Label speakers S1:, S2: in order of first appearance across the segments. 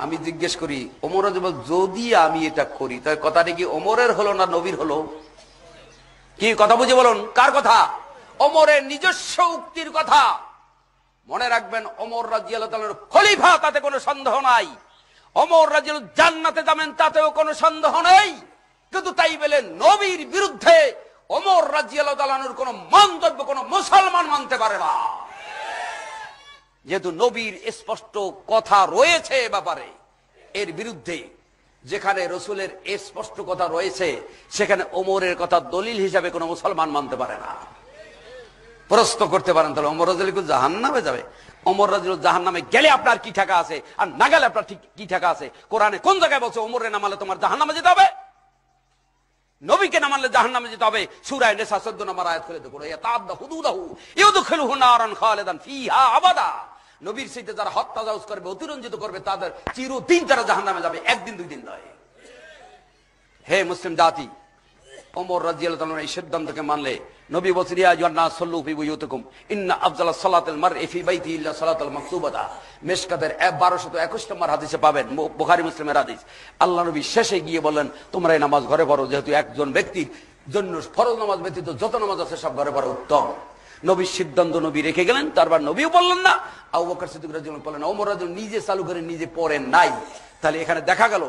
S1: আমি জিজ্ঞেস করি ওমর রাদিয়াল্লাহু যদি আমি এটা করি তাহলে কথাটা কি ওমরের হলো না নবীর হলো? কি কথা বুঝে বলুন, কার কথা? ওমরের নিজস্ব উক্তির কথা। মনে রাখবেন ওমর রাদিয়াল্লাহু তাআলার খলিফা, তাতে কোনো সন্দেহ নাই। ওমর রাদিয়াল্লাহু জান্নাতে যাবেন তাতেও কোনো সন্দেহ নেই। কিন্তু তাই বলে নবীর বিরুদ্ধে ওমর রাদিয়াল্লাহু তাআলার কোনো মন্তব্য কোনো মুসলমান মানতে পারে না। যেহেতু নবীর স্পষ্ট কথা রয়েছে ব্যাপারে, এর বিরুদ্ধে যেখানে রসুলের স্পষ্ট কথা রয়েছে সেখানে ওমরের কথা দলিল হিসাবে কোনো মুসলমান মানতে পারে না। প্রশ্ন করতে পারেন তাহলে ওমর রাদিয়াল্লাহু জাহান্নামে যাবে? ওমর রাদিয়াল্লাহু জাহান্নামে গেলে আপনার কি ঠাকা আছে, আর না গেলে আপনার কি ঠাকা আছে? কোরআনে কোন জায়গায় বলছে ওমরের না মানলে তোমার জাহান্নামে যেতে হবে? নবীকে না মানলে জাহান্নামে যেতে হবে? সূরা নিসা 14 নম্বর আয়াত খুলে দেখুন, ইয়াতাআদ্দা হুদুদাহু ইউদখিলুহু নারান খালিদান ফিহা আবাদা। নবীর সাথে যারা হত্যা তাজাউজ করবে, অতিরঞ্জিত করবে, তাদের চিরদিন তারা জাহান্নামে যাবে, একদিন দুই দিন নয়। হে মুসলিম জাতি, ওমর রাদিয়াল্লাহু তাআলা এই সিদ্ধান্তকে মানলে নবী বলেছেন ইয়া আইয়ুহান নাস সাল্লু ফি বুয়ুতিকুম ইন্না আফজালাস সালাতিল মারই ফি বাইতিহি ইল্লা সালাতুল মাকতুবাতা। মিশকাতের 1221 নম্বর হাদিসে পাবেন, বুখারী মুসলিমের হাদিস। আল্লাহ নবী শেষে গিয়ে বলেন তোমরা এই নামাজ ঘরে পড়ো, যেহেতু একজন ব্যক্তির জন্য ফরজ নামাজ ব্যতীত যত নামাজ আছে সব ঘরে পড়া উত্তম। নবীর সিদ্ধান্ত নবী রেখে গেলেন, তারপর নবীও বললেন না, আবু বকর সিদ্দিক রাদিয়াল্লাহু বললেন না, ওমর রাদিয়াল্লাহু নিজে চালু করে নিজে পড়েন নাই। তাহলে এখানে দেখা গেল,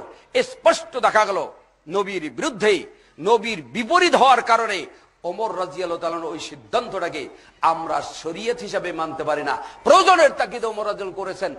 S1: স্পষ্ট দেখা গেল নবীর বিরুদ্ধে, নবীর বিপরীত হওয়ার কারণে ওমর রাদিয়াল্লাহু তাআলা ওই সিদ্ধান্তটাকে আমরা শরীয়ত হিসাবে মানতে পারি না। প্রয়োজনের তাগিদে ওমর রাদিয়াল্লাহু করেছেন।